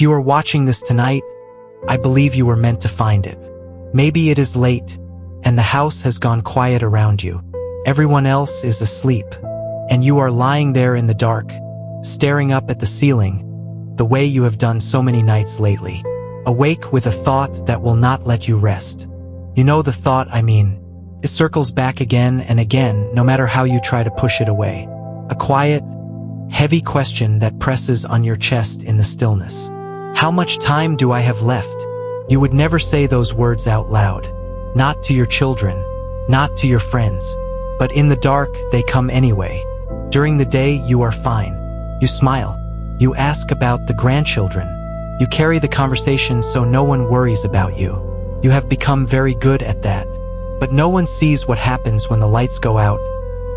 If you are watching this tonight, I believe you were meant to find it. Maybe it is late, and the house has gone quiet around you. Everyone else is asleep, and you are lying there in the dark, staring up at the ceiling, the way you have done so many nights lately. Awake with a thought that will not let you rest. You know the thought I mean. It circles back again and again, no matter how you try to push it away. A quiet, heavy question that presses on your chest in the stillness. How much time do I have left? You would never say those words out loud. Not to your children, not to your friends. But in the dark, they come anyway. During the day, you are fine. You smile. You ask about the grandchildren. You carry the conversation so no one worries about you. You have become very good at that. But no one sees what happens when the lights go out,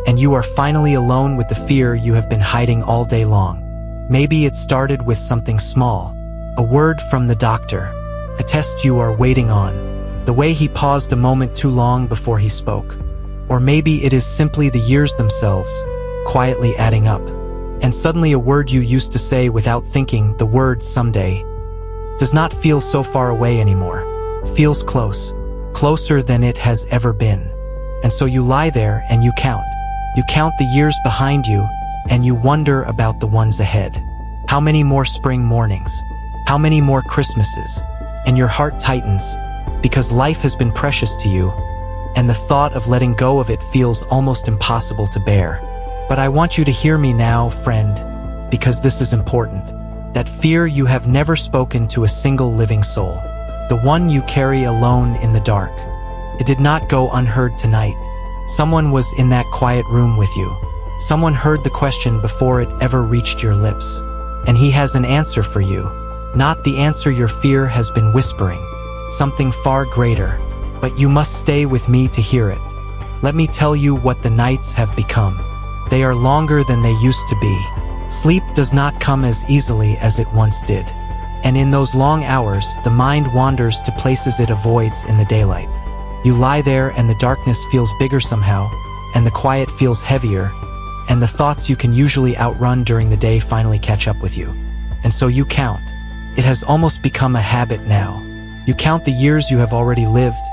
and you are finally alone with the fear you have been hiding all day long. Maybe it started with something small, a word from the doctor, a test you are waiting on, the way he paused a moment too long before he spoke. Or maybe it is simply the years themselves, quietly adding up. And suddenly a word you used to say without thinking, the word someday, does not feel so far away anymore. Feels close. Closer than it has ever been. And so you lie there and you count. You count the years behind you, and you wonder about the ones ahead. How many more spring mornings? How many more Christmases? And your heart tightens, because life has been precious to you, and the thought of letting go of it feels almost impossible to bear. But I want you to hear me now, friend, because this is important. That fear you have never spoken to a single living soul. The one you carry alone in the dark. It did not go unheard tonight. Someone was in that quiet room with you. Someone heard the question before it ever reached your lips. And he has an answer for you. Not the answer your fear has been whispering. Something far greater. But you must stay with me to hear it. Let me tell you what the nights have become. They are longer than they used to be. Sleep does not come as easily as it once did. And in those long hours, the mind wanders to places it avoids in the daylight. You lie there and the darkness feels bigger somehow, and the quiet feels heavier, and the thoughts you can usually outrun during the day finally catch up with you. And so you count. It has almost become a habit now. You count the years you have already lived,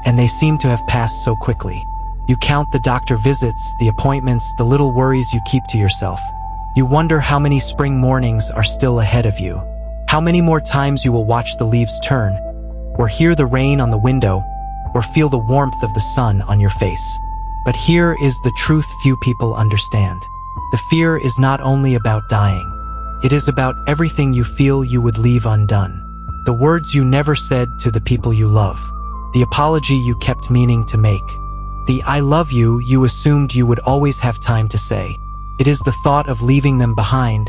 and they seem to have passed so quickly. You count the doctor visits, the appointments, the little worries you keep to yourself. You wonder how many spring mornings are still ahead of you. How many more times you will watch the leaves turn, or hear the rain on the window, or feel the warmth of the sun on your face. But here is the truth few people understand. The fear is not only about dying. It is about everything you feel you would leave undone. The words you never said to the people you love. The apology you kept meaning to make. The I love you you assumed you would always have time to say. It is the thought of leaving them behind,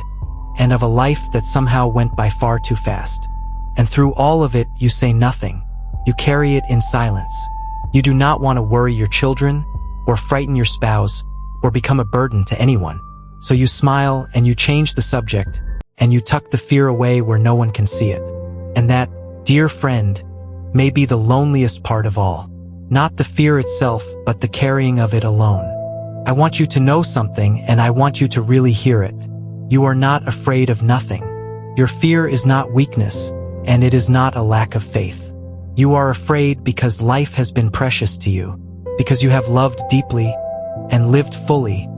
and of a life that somehow went by far too fast. And through all of it, you say nothing. You carry it in silence. You do not want to worry your children, or frighten your spouse, or become a burden to anyone. So you smile, and you change the subject, and you tuck the fear away where no one can see it. And that, dear friend, may be the loneliest part of all. Not the fear itself, but the carrying of it alone. I want you to know something, and I want you to really hear it. You are not afraid of nothing. Your fear is not weakness, and it is not a lack of faith. You are afraid because life has been precious to you, because you have loved deeply and lived fully,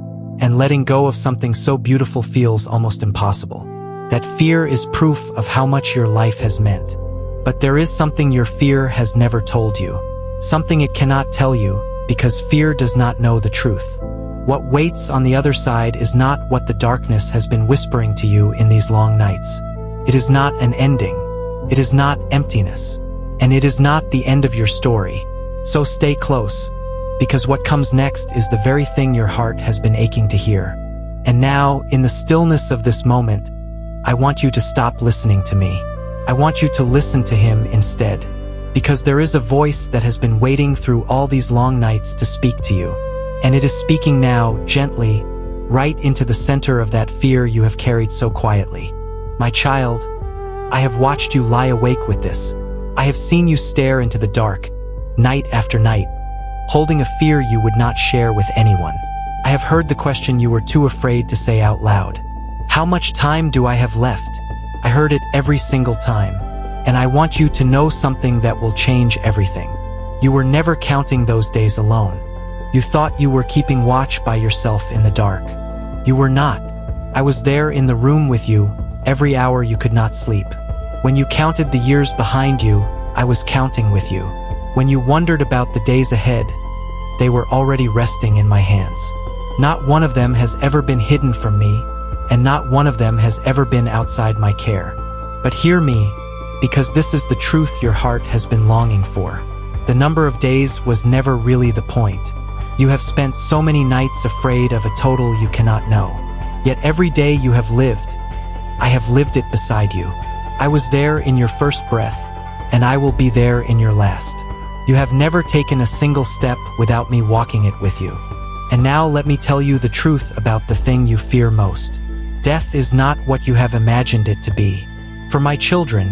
and letting go of something so beautiful feels almost impossible. That fear is proof of how much your life has meant. But there is something your fear has never told you, something it cannot tell you, because fear does not know the truth. What waits on the other side is not what the darkness has been whispering to you in these long nights. It is not an ending. It is not emptiness. And it is not the end of your story. So stay close, because what comes next is the very thing your heart has been aching to hear. And now, in the stillness of this moment, I want you to stop listening to me. I want you to listen to him instead, because there is a voice that has been waiting through all these long nights to speak to you. And it is speaking now, gently, right into the center of that fear you have carried so quietly. My child, I have watched you lie awake with this. I have seen you stare into the dark, night after night, holding a fear you would not share with anyone. I have heard the question you were too afraid to say out loud. How much time do I have left? I heard it every single time. And I want you to know something that will change everything. You were never counting those days alone. You thought you were keeping watch by yourself in the dark. You were not. I was there in the room with you, every hour you could not sleep. When you counted the years behind you, I was counting with you. When you wondered about the days ahead, they were already resting in my hands. Not one of them has ever been hidden from me, and not one of them has ever been outside my care. But hear me, because this is the truth your heart has been longing for. The number of days was never really the point. You have spent so many nights afraid of a total you cannot know. Yet every day you have lived, I have lived it beside you. I was there in your first breath, and I will be there in your last. You have never taken a single step without me walking it with you. And now let me tell you the truth about the thing you fear most. Death is not what you have imagined it to be. For my children,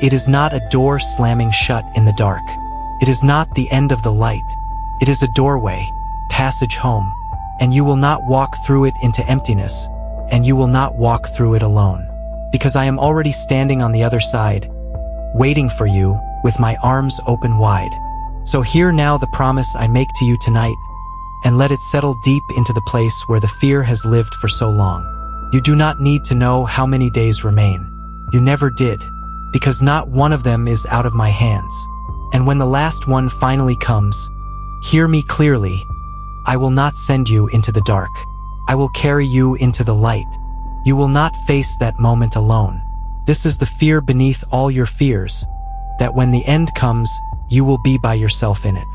it is not a door slamming shut in the dark. It is not the end of the light. It is a doorway, passage home, and you will not walk through it into emptiness, and you will not walk through it alone. Because I am already standing on the other side, waiting for you with my arms open wide. So hear now the promise I make to you tonight, and let it settle deep into the place where the fear has lived for so long. You do not need to know how many days remain. You never did, because not one of them is out of my hands. And when the last one finally comes, hear me clearly. I will not send you into the dark. I will carry you into the light. You will not face that moment alone. This is the fear beneath all your fears, that when the end comes, you will be by yourself in it.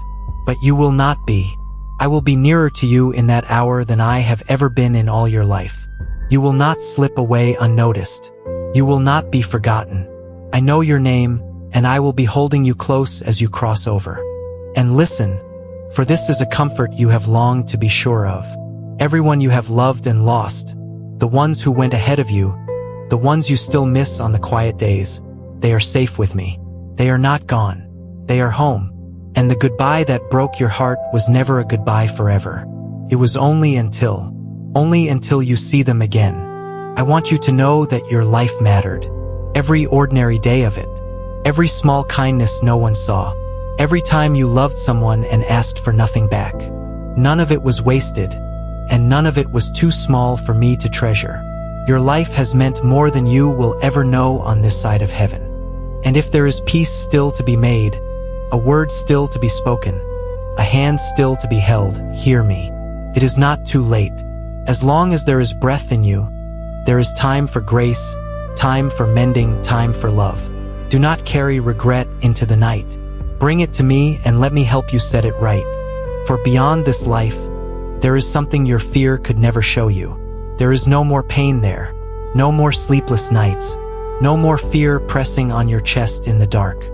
But you will not be. I will be nearer to you in that hour than I have ever been in all your life. You will not slip away unnoticed. You will not be forgotten. I know your name, and I will be holding you close as you cross over. And listen, for this is a comfort you have longed to be sure of. Everyone you have loved and lost, the ones who went ahead of you, the ones you still miss on the quiet days, they are safe with me. They are not gone. They are home. And the goodbye that broke your heart was never a goodbye forever. It was only until you see them again. I want you to know that your life mattered. Every ordinary day of it. Every small kindness no one saw. Every time you loved someone and asked for nothing back. None of it was wasted, and none of it was too small for me to treasure. Your life has meant more than you will ever know on this side of heaven. And if there is peace still to be made, a word still to be spoken, a hand still to be held, hear me. It is not too late. As long as there is breath in you, there is time for grace, time for mending, time for love. Do not carry regret into the night. Bring it to me and let me help you set it right. For beyond this life, there is something your fear could never show you. There is no more pain there, no more sleepless nights, no more fear pressing on your chest in the dark.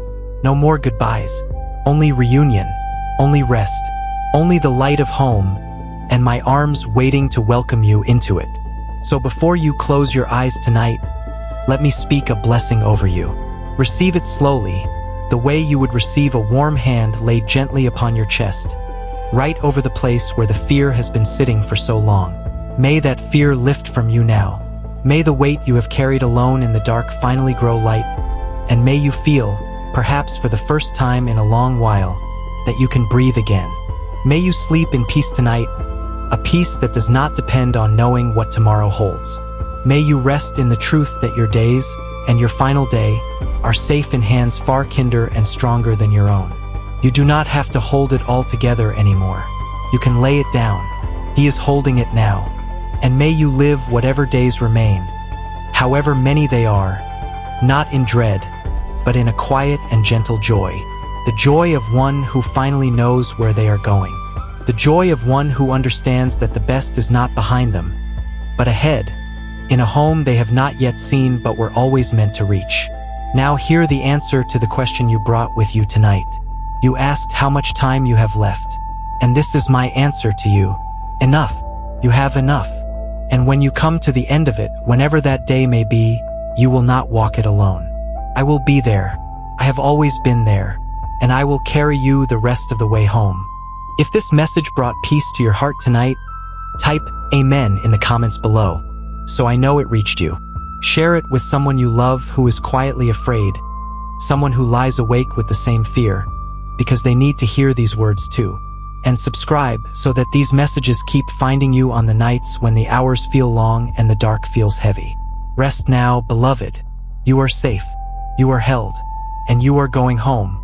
No more goodbyes, only reunion, only rest, only the light of home, and my arms waiting to welcome you into it. So before you close your eyes tonight, let me speak a blessing over you. Receive it slowly, the way you would receive a warm hand laid gently upon your chest, right over the place where the fear has been sitting for so long. May that fear lift from you now. May the weight you have carried alone in the dark finally grow light, and may you feel, perhaps for the first time in a long while, that you can breathe again. May you sleep in peace tonight, a peace that does not depend on knowing what tomorrow holds. May you rest in the truth that your days and your final day are safe in hands far kinder and stronger than your own. You do not have to hold it all together anymore. You can lay it down. He is holding it now. And may you live whatever days remain, however many they are, not in dread, but in a quiet and gentle joy. The joy of one who finally knows where they are going. The joy of one who understands that the best is not behind them, but ahead, in a home they have not yet seen but were always meant to reach. Now hear the answer to the question you brought with you tonight. You asked how much time you have left, and this is my answer to you. Enough. You have enough. And when you come to the end of it, whenever that day may be, you will not walk it alone. I will be there. I have always been there, and I will carry you the rest of the way home. If this message brought peace to your heart tonight, type Amen in the comments below, so I know it reached you. Share it with someone you love who is quietly afraid, someone who lies awake with the same fear, because they need to hear these words too. And subscribe so that these messages keep finding you on the nights when the hours feel long and the dark feels heavy. Rest now, beloved. You are safe, you are held, and you are going home.